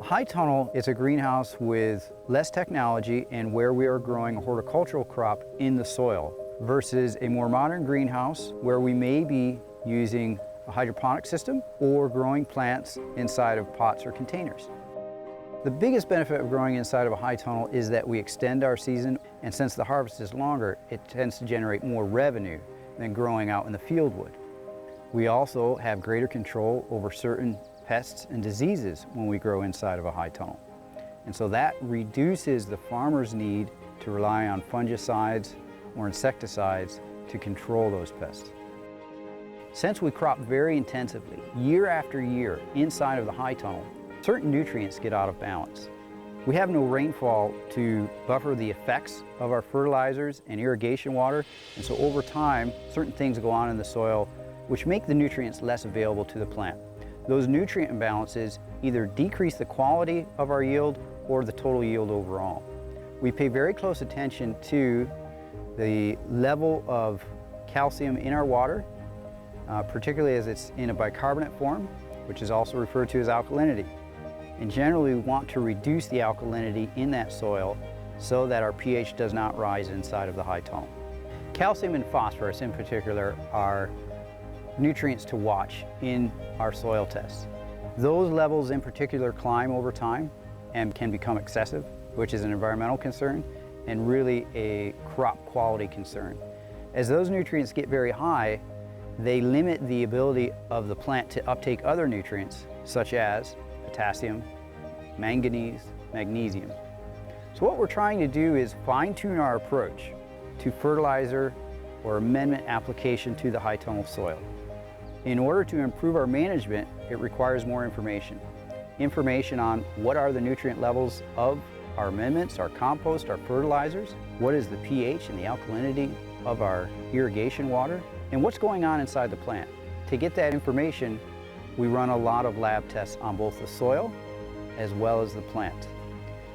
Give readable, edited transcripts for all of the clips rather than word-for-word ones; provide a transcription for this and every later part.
High tunnel is a greenhouse with less technology and where we are growing a horticultural crop in the soil versus a more modern greenhouse where we may be using a hydroponic system or growing plants inside of pots or containers. The biggest benefit of growing inside of a high tunnel is that we extend our season, and since the harvest is longer, it tends to generate more revenue than growing out in the field would. We also have greater control over certain pests and diseases when we grow inside of a high tunnel. And so that reduces the farmer's need to rely on fungicides or insecticides to control those pests. Since we crop very intensively, year after year, inside of the high tunnel, certain nutrients get out of balance. We have no rainfall to buffer the effects of our fertilizers and irrigation water, and so over time, certain things go on in the soil which make the nutrients less available to the plant. Those nutrient imbalances either decrease the quality of our yield or the total yield overall. We pay very close attention to the level of calcium in our water, particularly as it's in a bicarbonate form, which is also referred to as alkalinity. And generally we want to reduce the alkalinity in that soil so that our pH does not rise inside of the high tunnel. Calcium and phosphorus in particular are nutrients to watch in our soil tests. Those levels in particular climb over time and can become excessive, which is an environmental concern and really a crop quality concern. As those nutrients get very high, they limit the ability of the plant to uptake other nutrients such as potassium, manganese, magnesium. So what we're trying to do is fine-tune our approach to fertilizer or amendment application to the high tunnel soil. In order to improve our management, it requires more information. Information on what are the nutrient levels of our amendments, our compost, our fertilizers, what is the pH and the alkalinity of our irrigation water, and what's going on inside the plant. To get that information, we run a lot of lab tests on both the soil as well as the plant.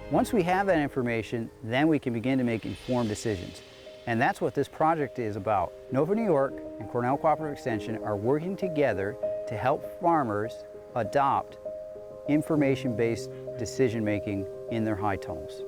Once we have that information, then we can begin to make informed decisions. And that's what this project is about. NOFA New York and Cornell Cooperative Extension are working together to help farmers adopt information-based decision-making in their high tunnels.